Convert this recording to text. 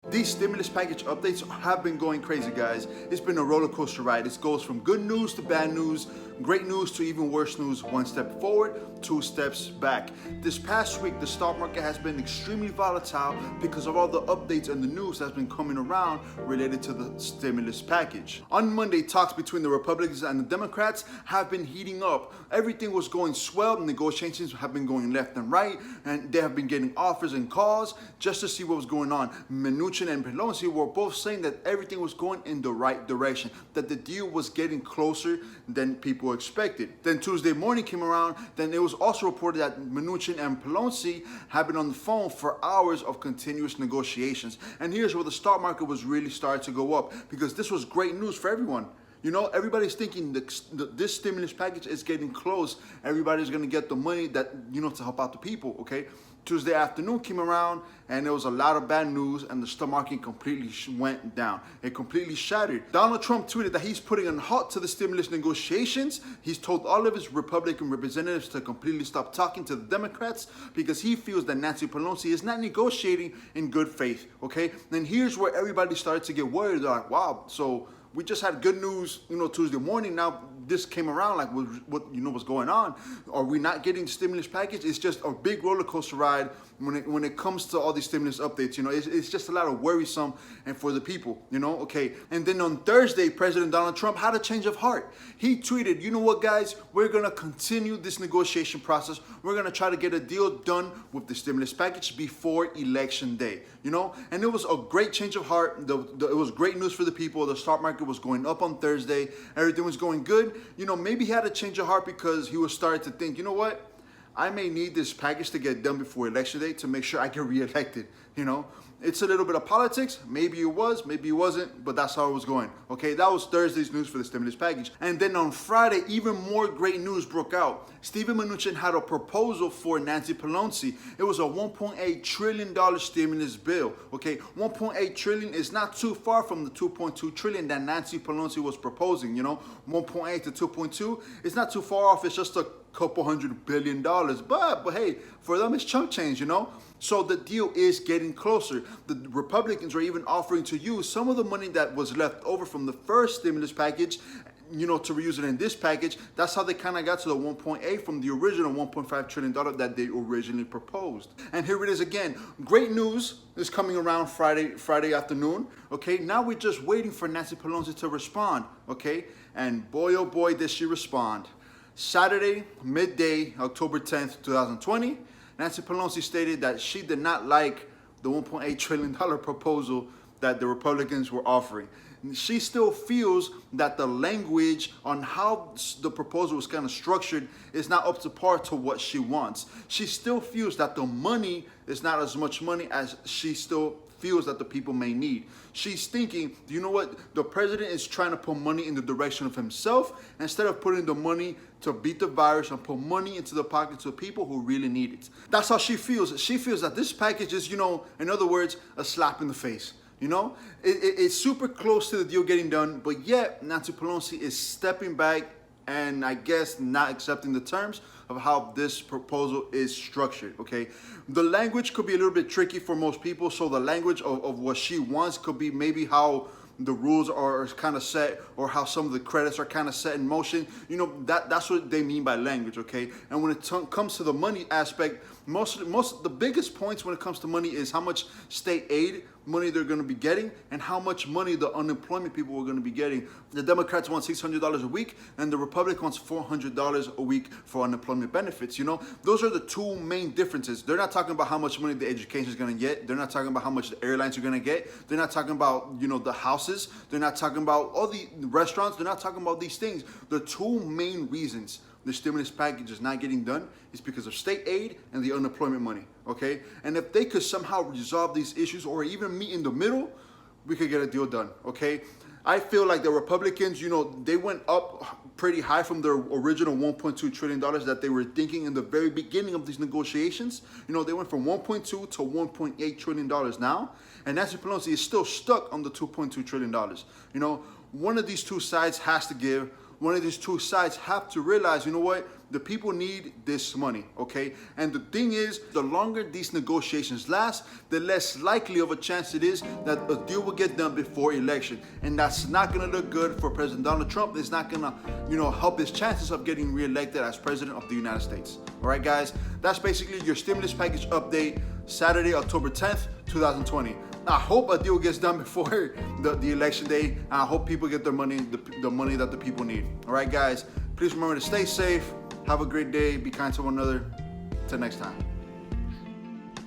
These stimulus package updates have been going crazy, guys. It's been a roller coaster ride. It goes from good news to bad news, great news to even worse news. One step forward, two steps back. This past week, the stock market has been extremely volatile because of all the updates and the news that's been coming around related to the stimulus package. On Monday, talks between the Republicans and the Democrats have been heating up. Everything was going swell. Negotiations have been going left and right, and they have been getting offers and calls just to see what was going on. Nacny and Pelosi were both saying that everything was going in the right direction, that the deal was getting closer than people expected. Then Tuesday morning came around, then it was also reported that Nacny and Pelosi have been on the phone for hours of continuous negotiations. And here's where the stock market was really starting to go up, because this was great news for everyone. You know, everybody's thinking this stimulus package is getting close. Everybody's going to get the money that, to help out the people, okay? Tuesday afternoon came around and there was a lot of bad news, and the stock market completely went down. It completely shattered. Donald Trump tweeted that he's putting a halt to the stimulus negotiations. He's told all of his Republican representatives to completely stop talking to the Democrats because he feels that Nacny Pelosi is not negotiating in good faith, okay? And here's where everybody started to get worried. They're like, wow, so we just had good news, Tuesday morning. Now this came around, like what's going on? Are we not getting the stimulus package? It's just a big roller coaster ride when it comes to all these stimulus updates. It's just a lot of worrisome and for the people, okay. And then on Thursday, President Donald Trump had a change of heart. He tweeted, you know what, guys, we're gonna continue this negotiation process. We're gonna try to get a deal done with the stimulus package before Election Day, and it was a great change of heart. It was great news for the people. The stock market was going up on Thursday. Everything was going good. Maybe he had a change of heart because he was starting to think, you know what? I may need this package to get done before Election Day to make sure I get reelected. It's a little bit of politics. Maybe it was, maybe it wasn't, but that's how it was going. Okay, that was Thursday's news for the stimulus package. And then on Friday, even more great news broke out. Stephen Mnuchin had a proposal for Nacny Pelosi. It was a $1.8 trillion stimulus bill. Okay, $1.8 trillion is not too far from the $2.2 trillion that Nacny Pelosi was proposing. 1.8 to 2.2, it's not too far off. It's just a couple $100 billion. But hey, for them it's chump change, So the deal is getting closer. The Republicans are even offering to use some of the money that was left over from the first stimulus package, to reuse it in this package. That's how they kind of got to the 1.8 from the original $1.5 trillion that they originally proposed. And here it is again. Great news is coming around Friday afternoon. Okay, now we're just waiting for Nacny Pelosi to respond. Okay, and boy, oh boy, did she respond. Saturday, midday, October 10th, 2020, Nacny Pelosi stated that she did not like the $1.8 trillion proposal that the Republicans were offering. She still feels that the language on how the proposal was kind of structured is not up to par to what she wants. She still feels that the money is not as much money as she still feels that the people may need. She's thinking, you know what? The president is trying to put money in the direction of himself instead of putting the money to beat the virus and put money into the pockets of people who really need it. That's how she feels. She feels that this package is, in other words, a slap in the face. It's super close to the deal getting done, but yet Nacny Pelosi is stepping back and I guess not accepting the terms of how this proposal is structured, okay? The language could be a little bit tricky for most people, so the language of what she wants could be maybe how the rules are kind of set or how some of the credits are kind of set in motion. That's what they mean by language, okay? And when it comes to the money aspect, the biggest points when it comes to money is how much state aid money they're going to be getting and how much money the unemployment people are going to be getting. The Democrats want $600 a week and the Republicans wants $400 a week for unemployment benefits. Those are the two main differences. They're not talking about how much money the education is going to get. They're not talking about how much the airlines are going to get. They're not talking about, the houses. They're not talking about all the restaurants. They're not talking about these things. The two main reasons the stimulus package is not getting done is because of state aid and the unemployment money, okay? And if they could somehow resolve these issues or even meet in the middle, we could get a deal done, okay? I feel like the Republicans, they went up pretty high from their original $1.2 trillion that they were thinking in the very beginning of these negotiations. They went from $1.2 to $1.8 trillion now, and Nacny Pelosi is still stuck on the $2.2 trillion. One of these two sides has to give. One of these two sides have to realize, you know what? The people need this money, okay? And the thing is, the longer these negotiations last, the less likely of a chance it is that a deal will get done before election. And that's not gonna look good for President Donald Trump. It's not gonna, help his chances of getting reelected as president of the United States. All right, guys, that's basically your stimulus package update, Saturday, October 10th, 2020. I hope a deal gets done before the election day. I hope people get their money, the money that the people need. All right, guys, please remember to stay safe. Have a great day. Be kind to one another. Till next time.